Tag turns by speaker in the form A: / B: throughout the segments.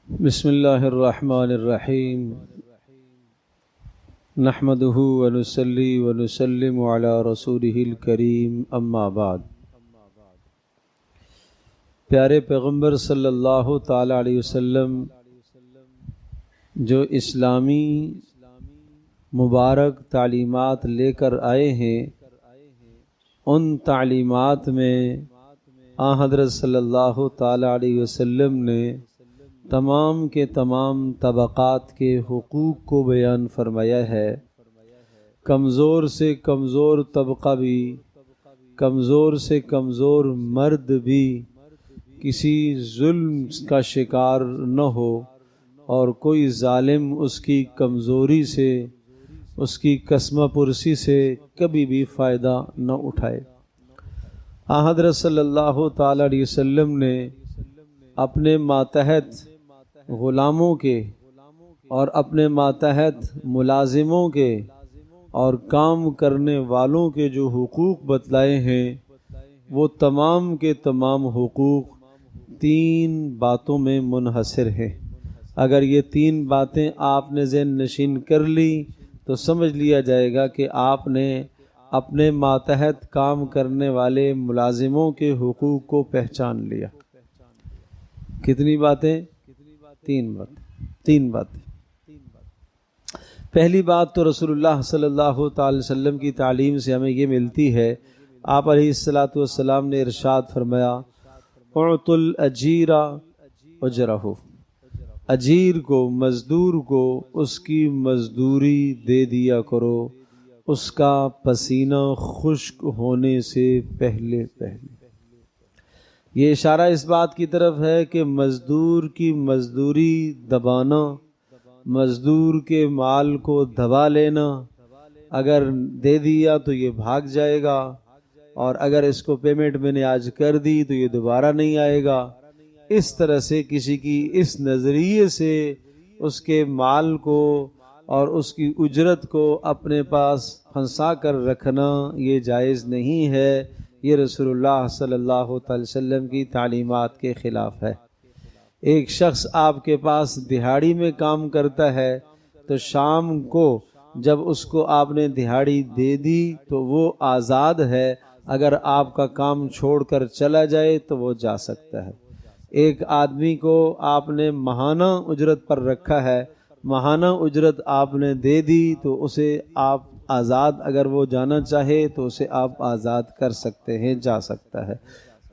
A: بسم اللہ الرحمن الرحیم نحمده ونصلی ونسلم علی رسولہ الکریم اما بعد۔ پیارے پیغمبر صلی اللہ تعالی علیہ وسلم جو اسلامی مبارک تعلیمات لے کر آئے ہیں، ان تعلیمات میں حضرت صلی اللہ تعالی علیہ وسلم نے تمام کے تمام طبقات کے حقوق کو بیان فرمایا ہے۔ کمزور سے کمزور طبقہ بھی، کمزور سے کمزور مرد بھی کسی ظلم کا شکار نہ ہو، اور کوئی ظالم اس کی کمزوری سے، اس کی قسمہ پرسی سے کبھی بھی فائدہ نہ اٹھائے۔ حضرت صلی اللہ تعالی علیہ وسلم نے اپنے ماتحت غلاموں کے اور اپنے ماتحت ملازموں کے اور کام کرنے والوں کے جو حقوق بتلائے ہیں، وہ تمام کے تمام حقوق 3 باتوں میں منحصر ہیں۔ اگر یہ 3 باتیں آپ نے ذہن نشین کر لی تو سمجھ لیا جائے گا کہ آپ نے اپنے ماتحت کام کرنے والے ملازموں کے حقوق کو پہچان لیا۔ کتنی باتیں؟ 3 باتیں۔ پہلی بات تو رسول اللہ صلی اللہ تعالی وسلم کی تعلیم سے ہمیں یہ ملتی ہے، آپ علیہ الصلاۃ والسلام نے ارشاد فرمایا، اعطوا الاجیر اجرہ، اجیر کو، مزدور کو اس کی مزدوری دے دیا کرو، اس کا پسینہ خشک ہونے سے پہلے۔ یہ اشارہ اس بات کی طرف ہے کہ مزدور کی مزدوری دبانا، مزدور کے مال کو دبا لینا، اگر دے دیا تو یہ بھاگ جائے گا، اور اگر اس کو پیمنٹ میں نے آج کر دی تو یہ دوبارہ نہیں آئے گا۔ اس طرح سے کسی کی اس نظریے سے اس کے مال کو اور اس کی اجرت کو اپنے پاس پھنسا کر رکھنا یہ جائز نہیں ہے۔ یہ رسول اللہ صلی اللہ تعالی وسلم کی تعلیمات کے خلاف ہے۔ ایک شخص آپ کے پاس دہاڑی میں کام کرتا ہے تو شام کو جب اس کو آپ نے دہاڑی دے دی تو وہ آزاد ہے، اگر آپ کا کام چھوڑ کر چلا جائے تو وہ جا سکتا ہے۔ ایک آدمی کو آپ نے ماہانہ اجرت پر رکھا ہے، ماہانہ اجرت آپ نے دے دی تو اسے آپ آزاد، اگر وہ جانا چاہے تو اسے آپ آزاد کر سکتے ہیں، جا سکتا ہے۔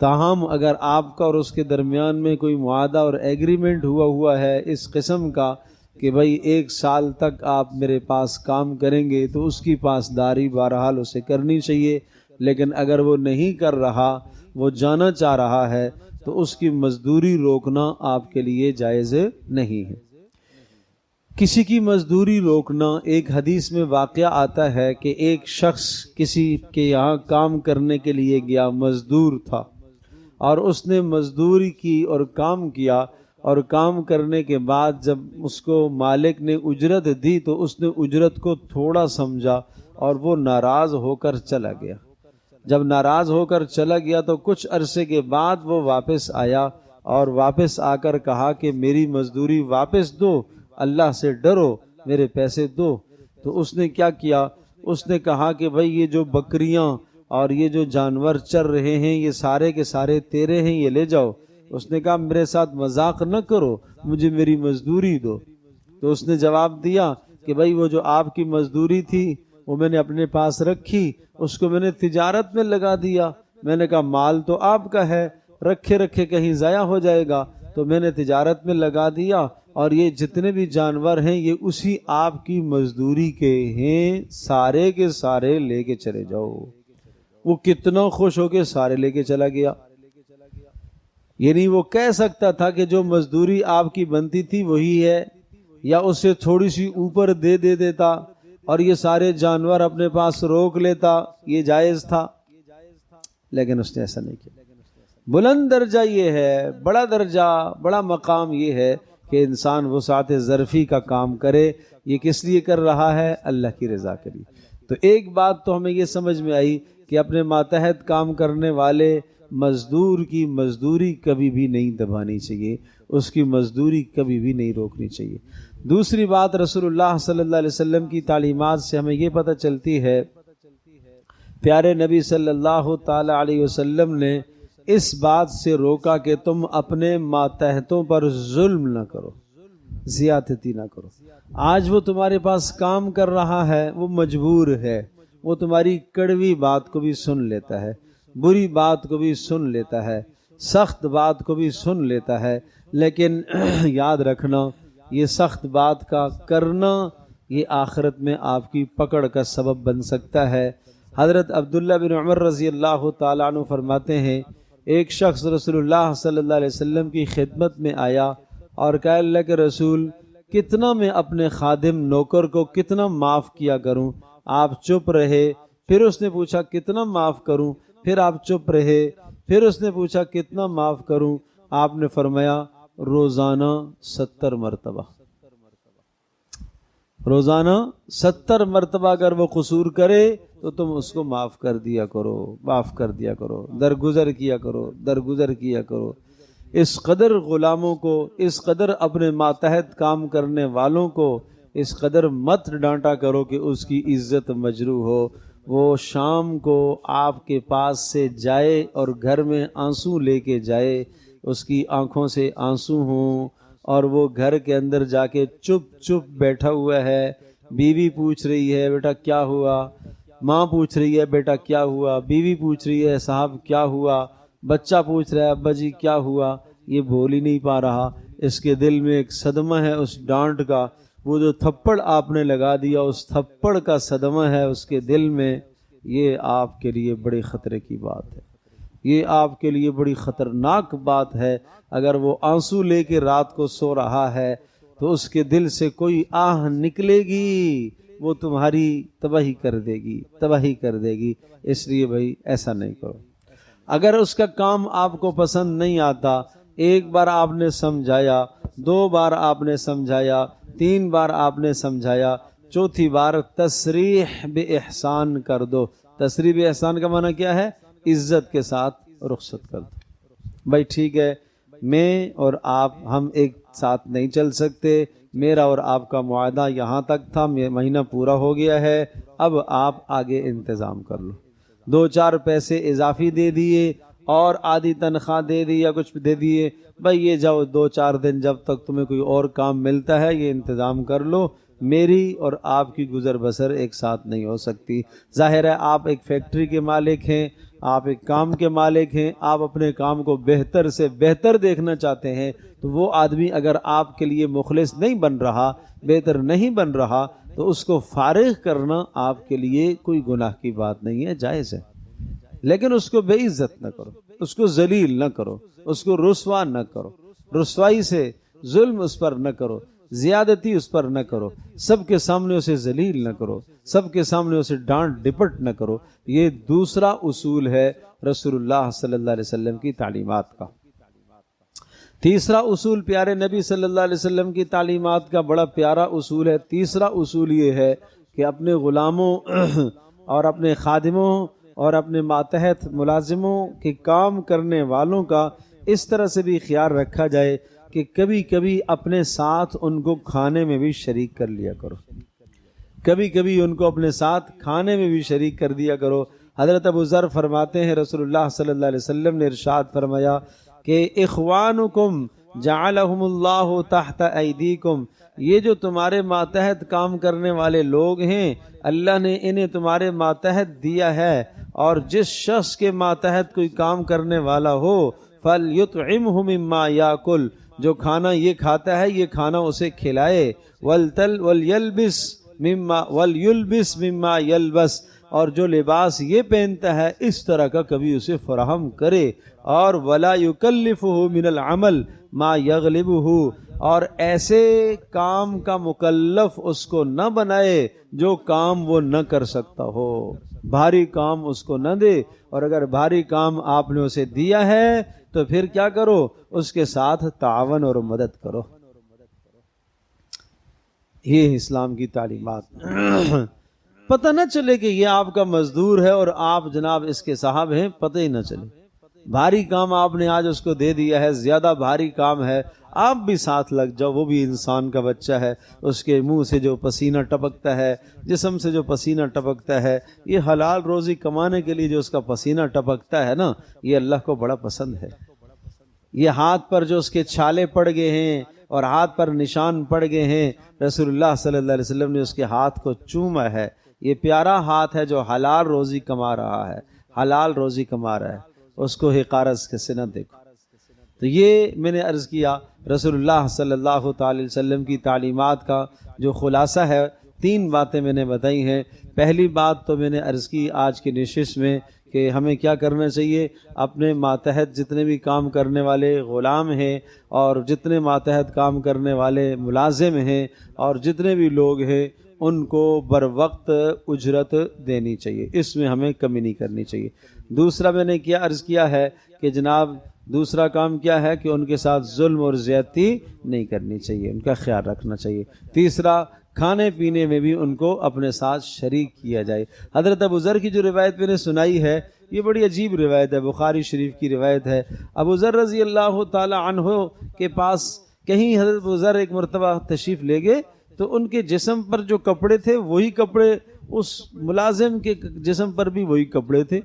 A: تاہم اگر آپ کا اور اس کے درمیان میں کوئی معاہدہ اور ایگریمنٹ ہوا ہے اس قسم کا کہ بھائی 1 سال تک آپ میرے پاس کام کریں گے، تو اس کی پاسداری بہرحال اسے کرنی چاہیے، لیکن اگر وہ نہیں کر رہا، وہ جانا چاہ رہا ہے، تو اس کی مزدوری روکنا آپ کے لیے جائز نہیں ہے۔ کسی کی مزدوری روکنا، ایک حدیث میں واقعہ آتا ہے کہ ایک شخص کسی کے یہاں کام کرنے کے لیے گیا، مزدور تھا، اور اس نے مزدوری کی اور کام کیا، اور کام کرنے کے بعد جب اس کو مالک نے اجرت دی تو اس نے اجرت کو تھوڑا سمجھا اور وہ ناراض ہو کر چلا گیا۔ جب ناراض ہو کر چلا گیا تو کچھ عرصے کے بعد وہ واپس آیا، اور واپس آ کر کہا کہ میری مزدوری واپس دو، اللہ سے ڈرو، میرے پیسے دو۔ تو اس نے کیا کیا؟ اس نے کہا کہ بھائی یہ جو بکریاں اور یہ جو جانور چر رہے ہیں یہ سارے کے سارے تیرے ہیں، یہ لے جاؤ۔ اس نے کہا میرے ساتھ مذاق نہ کرو، مجھے میری مزدوری دو۔ تو اس نے جواب دیا کہ بھائی وہ جو آپ کی مزدوری تھی وہ میں نے اپنے پاس رکھی، اس کو میں نے تجارت میں لگا دیا۔ میں نے کہا مال تو آپ کا ہے، رکھے رکھے کہیں ضائع ہو جائے گا، تو میں نے تجارت میں لگا دیا، اور یہ جتنے بھی جانور ہیں یہ اسی آپ کی مزدوری کے ہیں، سارے کے سارے لے کے چلے جاؤ۔ وہ کتنا خوش ہو کے سارے لے کے چلا گیا۔ یعنی وہ کہہ سکتا تھا کہ جو مزدوری آپ کی بنتی تھی وہی ہے، یا اس سے تھوڑی سی اوپر دے دیتا اور یہ سارے جانور اپنے پاس روک لیتا، یہ جائز تھا، لیکن اس نے ایسا نہیں کیا۔ بلند درجہ یہ ہے، بڑا درجہ، بڑا مقام یہ ہے کہ انسان وسعت ظرفی کا کام کرے۔ یہ کس لیے کر رہا ہے؟ اللہ کی رضا کے لیے۔ تو ایک بات تو ہمیں یہ سمجھ میں آئی کہ اپنے ماتحت کام کرنے والے مزدور کی مزدوری کبھی بھی نہیں دبانی چاہیے، اس کی مزدوری کبھی بھی نہیں روکنی چاہیے۔ دوسری بات، رسول اللہ صلی اللہ علیہ وسلم کی تعلیمات سے ہمیں یہ پتہ چلتی ہے، پیارے نبی صلی اللہ تعالی علیہ وسلم نے اس بات سے روکا کہ تم اپنے ماتحتوں پر ظلم نہ کرو، زیادتی نہ کرو۔ آج وہ تمہارے پاس کام کر رہا ہے، وہ مجبور ہے، وہ تمہاری کڑوی بات کو بھی سن لیتا ہے، بری بات کو بھی سن لیتا ہے، سخت بات کو بھی سن لیتا ہے، لیکن یاد رکھنا یہ سخت بات کا کرنا یہ آخرت میں آپ کی پکڑ کا سبب بن سکتا ہے۔ حضرت عبداللہ بن عمر رضی اللہ تعالیٰ عنہ فرماتے ہیں، ایک شخص رسول اللہ صلی اللہ علیہ وسلم کی خدمت میں آیا اور کہا، اللہ کے رسول، کتنا میں اپنے خادم نوکر کو کتنا معاف کیا کروں؟ آپ چپ رہے۔ پھر اس نے پوچھا کتنا معاف کروں؟ پھر آپ چپ رہے۔ پھر اس نے پوچھا کتنا معاف کروں؟ آپ نے فرمایا روزانہ 70 مرتبہ۔ روزانہ 70 مرتبہ اگر وہ قصور کرے تو تم اس کو معاف کر دیا کرو، معاف کر دیا کرو، درگزر کیا کرو، درگزر کیا کرو۔ اس قدر غلاموں کو، اس قدر اپنے ماتحت کام کرنے والوں کو اس قدر مت ڈانٹا کرو کہ اس کی عزت مجروح ہو۔ وہ شام کو آپ کے پاس سے جائے اور گھر میں آنسو لے کے جائے، اس کی آنکھوں سے آنسو ہوں، اور وہ گھر کے اندر جا کے چپ چپ بیٹھا ہوا ہے۔ بیوی پوچھ رہی ہے بیٹا کیا ہوا، ماں پوچھ رہی ہے بیٹا کیا ہوا، بیوی پوچھ رہی ہے صاحب کیا ہوا، بچہ پوچھ رہا ہے ابا جی کیا ہوا، یہ بول ہی نہیں پا رہا۔ اس کے دل میں ایک صدمہ ہے اس ڈانٹ کا، وہ جو تھپڑ آپ نے لگا دیا اس تھپڑ کا صدمہ ہے اس کے دل میں۔ یہ آپ کے لیے بڑے خطرے کی بات ہے، یہ آپ کے لیے بڑی خطرناک بات ہے۔ اگر وہ آنسو لے کے رات کو سو رہا ہے تو اس کے دل سے کوئی آہ نکلے گی، وہ تمہاری تباہی کر دے گی، تباہی کر دے گی۔ اس لیے بھائی ایسا نہیں کرو۔ اگر اس کا کام آپ کو پسند نہیں آتا، ایک بار آپ نے سمجھایا، 2 بار آپ نے سمجھایا، 3 بار آپ نے سمجھایا، چوتھی بار تصریح بے احسان کر دو۔ تصریح بے احسان کا معنی کیا ہے؟ عزت کے ساتھ رخصت کر دو۔ بھائی ٹھیک ہے، میں اور آپ ہم ایک ساتھ نہیں چل سکتے، میرا اور آپ کا معاہدہ یہاں تک تھا، مہینہ پورا ہو گیا ہے، اب آپ آگے انتظام کر لو۔ 2-4 پیسے اضافی دے دیے اور آدھی تنخواہ دے دی یا کچھ دے دیے، بھائی یہ جاؤ 2-4 دن جب تک تمہیں کوئی اور کام ملتا ہے یہ انتظام کر لو۔ میری اور آپ کی گزر بسر ایک ساتھ نہیں ہو سکتی۔ ظاہر ہے آپ ایک فیکٹری کے مالک ہیں، آپ ایک کام کے مالک ہیں، آپ اپنے کام کو بہتر سے بہتر دیکھنا چاہتے ہیں، تو وہ آدمی اگر آپ کے لیے مخلص نہیں بن رہا، بہتر نہیں بن رہا، تو اس کو فارغ کرنا آپ کے لیے کوئی گناہ کی بات نہیں ہے، جائز ہے۔ لیکن اس کو بے عزت نہ کرو، اس کو ذلیل نہ کرو، اس کو رسوا نہ کرو، رسوائی سے ظلم اس پر نہ کرو، زیادتی اس پر نہ کرو، سب کے سامنے اسے ذلیل نہ کرو، سب کے سامنے اسے ڈانٹ ڈپٹ نہ کرو۔ یہ دوسرا اصول ہے رسول اللہ صلی اللہ علیہ وسلم کی تعلیمات کا۔ تیسرا اصول پیارے نبی صلی اللہ علیہ وسلم کی تعلیمات کا بڑا پیارا اصول ہے۔ تیسرا اصول یہ ہے کہ اپنے غلاموں اور اپنے خادموں اور اپنے ماتحت ملازموں کے کام کرنے والوں کا اس طرح سے بھی خیال رکھا جائے کہ کبھی کبھی اپنے ساتھ ان کو کھانے میں بھی شریک کر لیا کرو، کبھی کبھی ان کو اپنے ساتھ کھانے میں بھی شریک کر دیا کرو۔ حضرت ابو ذر فرماتے ہیں رسول اللہ صلی اللہ علیہ وسلم نے ارشاد فرمایا کہ اخوانکم جعلہم اللہ تحت ایدیکم، یہ جو تمہارے ماتحت کام کرنے والے لوگ ہیں اللہ نے انہیں تمہارے ماتحت دیا ہے، اور جس شخص کے ماتحت کوئی کام کرنے والا ہو فَلْيُطْعِمْهُ مِمَّا يَأْكُلُ، جو کھانا یہ کھاتا ہے یہ کھانا اسے کھلائے، وَلْيَلْبِسْ مِمَّا يَلْبَسْ، اور جو لباس یہ پہنتا ہے اس طرح کا کبھی اسے فراہم کرے، اور وَلَا يُكَلِّفُهُ مِنَ الْعَمَلِ مَا يَغْلِبُهُ، اور ایسے کام کا مکلف اس کو نہ بنائے جو کام وہ نہ کر سکتا ہو، بھاری کام اس کو نہ دے، اور اگر بھاری کام آپ نے اسے دیا ہے تو پھر کیا کرو، اس کے ساتھ تعاون اور مدد کرو۔ یہ اسلام کی تعلیمات۔ پتہ نہ چلے کہ یہ آپ کا مزدور ہے اور آپ جناب اس کے صاحب ہیں، پتہ ہی نہ چلے. بھاری کام آپ نے آج اس کو دے دیا ہے، زیادہ بھاری کام ہے، آپ بھی ساتھ لگ جاؤ. وہ بھی انسان کا بچہ ہے، اس کے منہ سے جو پسینہ ٹپکتا ہے، جسم سے جو پسینہ ٹپکتا ہے، یہ حلال روزی کمانے کے لیے جو اس کا پسینہ ٹپکتا ہے نا، یہ اللہ کو بڑا پسند ہے. یہ ہاتھ پر جو اس کے چھالے پڑ گئے ہیں اور ہاتھ پر نشان پڑ گئے ہیں، رسول اللہ صلی اللہ علیہ وسلم نے اس کے ہاتھ کو چوما ہے. یہ پیارا ہاتھ ہے جو حلال روزی کما رہا ہے، حلال روزی کما رہا ہے، اس کو حقارت سے نہ دیکھو. تو یہ میں نے عرض کیا رسول اللہ صلی اللہ تعالی وسلم کی تعلیمات کا جو خلاصہ ہے. 3 باتیں میں نے بتائی ہیں. پہلی بات تو میں نے عرض کی آج کی نشست میں کہ ہمیں کیا کرنا چاہیے، اپنے ماتحت جتنے بھی کام کرنے والے غلام ہیں اور جتنے ماتحت کام کرنے والے ملازم ہیں اور جتنے بھی لوگ ہیں، ان کو بر وقت اجرت دینی چاہیے، اس میں ہمیں کمی نہیں کرنی چاہیے. دوسرا میں نے کیا عرض کیا ہے کہ جناب دوسرا کام کیا ہے کہ ان کے ساتھ ظلم اور زیادتی نہیں کرنی چاہیے، ان کا خیال رکھنا چاہیے. تیسرا، کھانے پینے میں بھی ان کو اپنے ساتھ شریک کیا جائے. حضرت ابو ذر کی جو روایت میں نے سنائی ہے، یہ بڑی عجیب روایت ہے، بخاری شریف کی روایت ہے. ابو ذر رضی اللہ تعالی عنہ کے پاس کہیں حضرت ابو ذر ایک مرتبہ تشریف لے گئے تو ان کے جسم پر جو کپڑے تھے وہی کپڑے اس ملازم کے جسم پر بھی وہی کپڑے تھے.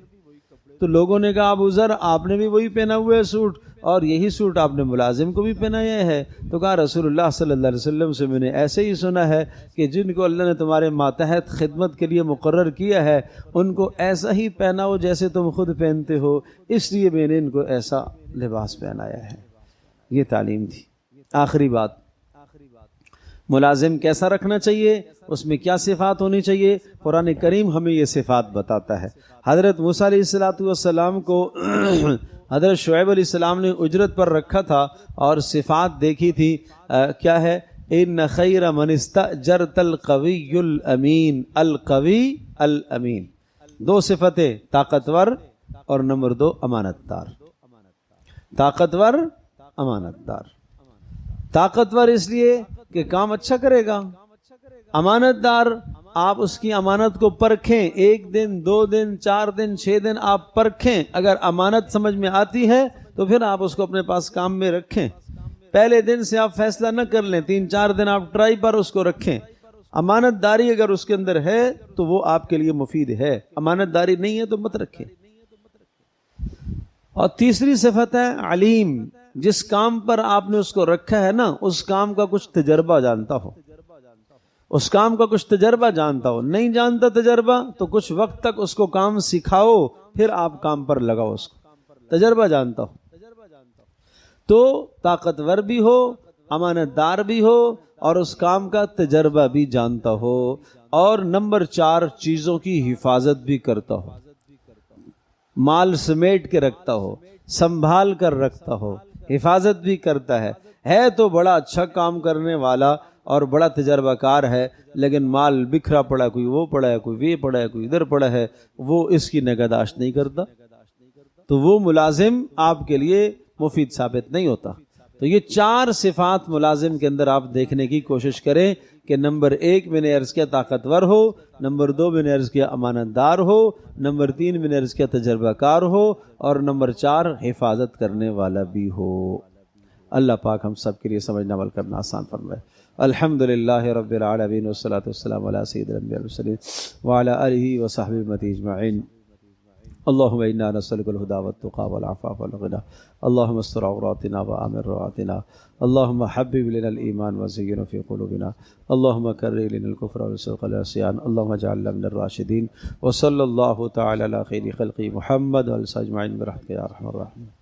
A: تو لوگوں نے کہا ابو ذر آپ نے بھی وہی پہنا ہوا ہے سوٹ اور یہی سوٹ آپ نے ملازم کو بھی پہنایا ہے. تو کہا رسول اللہ صلی اللہ علیہ وسلم سے میں نے ایسے ہی سنا ہے کہ جن کو اللہ نے تمہارے ماتحت خدمت کے لیے مقرر کیا ہے ان کو ایسا ہی پہناؤ جیسے تم خود پہنتے ہو، اس لیے میں نے ان کو ایسا لباس پہنایا ہے. یہ تعلیم تھی. آخری بات، ملازم کیسا رکھنا چاہیے، اس میں کیا صفات ہونی چاہیے. قرآن کریم ہمیں یہ صفات بتاتا ہے. حضرت موسیٰ علیہ السلام کو حضرت شعیب علیہ السلام نے اجرت پر رکھا تھا اور صفات دیکھی تھی. کیا ہے؟ ان خیر من استأجرت القوی الامین. القوی الامین، 2 صفتیں، طاقتور اور نمبر 2 امانت دار. طاقتور، امانت دار. طاقتور اس لیے کہ کام اچھا کرے گا. امانت دار، آپ اس کی امانت کو پرکھیں، 1 دن 2 دن 4 دن 6 دن آپ پرکھیں. اگر امانت سمجھ میں آتی ہے تو پھر آپ اس کو اپنے پاس کام میں رکھیں. پہلے دن سے آپ فیصلہ نہ کر لیں، 3-4 دن آپ ٹرائی پر اس کو رکھیں. امانت داری اگر اس کے اندر ہے تو وہ آپ کے لیے مفید ہے، امانت داری نہیں ہے تو مت رکھیں. اور تیسری صفت ہے علیم. جس کام پر آپ نے اس کو رکھا ہے نا، اس کام کا کچھ تجربہ جانتا ہو، اس کام کا کچھ تجربہ جانتا ہو. نہیں جانتا تجربہ تو کچھ وقت تک اس کو کام سکھاؤ، پھر آپ کام پر لگاؤ. اس کو تجربہ جانتا ہو. تو طاقتور بھی ہو، امانت دار بھی ہو اور اس کام کا تجربہ بھی جانتا ہو. اور نمبر 4، چیزوں کی حفاظت بھی کرتا ہو، مال سمیٹ کے رکھتا ہو، سنبھال کر رکھتا ہو، حفاظت بھی کرتا ہے. تو بڑا اچھا کام کرنے والا اور بڑا تجربہ کار ہے، لیکن مال بکھرا پڑا، کوئی وہ پڑا ہے، کوئی وہ پڑا ہے، کوئی ادھر پڑا ہے، وہ اس کی نگہداشت نہیں کرتا، تو وہ ملازم آپ کے لیے مفید ثابت نہیں ہوتا. تو یہ 4 صفات ملازم کے اندر آپ دیکھنے کی کوشش کریں کہ نمبر 1 میں نے عرض کیا طاقتور ہو، نمبر 2 میں نے عرض کیا امانت دار ہو، نمبر 3 میں نے عرض کیا تجربہ کار ہو، اور نمبر 4 حفاظت کرنے والا بھی ہو. اللہ پاک ہم سب کے لیے سمجھنا عمل کرنا آسان فرمائے. الحمدللہ رب العالمین والصلاة والسلام علی سید الانبیاء والمرسلین وعلی آلہ وصحبہ اجمعین. اللهم إنا نسألك الهدى والتقى والعفاف والغنى. اللهم استر عوراتنا وآمن روعاتنا. اللهم حبب لنا الإيمان وزينه في قلوبنا. اللهم كره لنا الكفر والفسوق والعصيان. اللهم اجعلنا من الراشدين. وصلى الله تعالى على خير خلقه محمد وعلى آله أجمعين برحمتك يا أرحم الراحمين.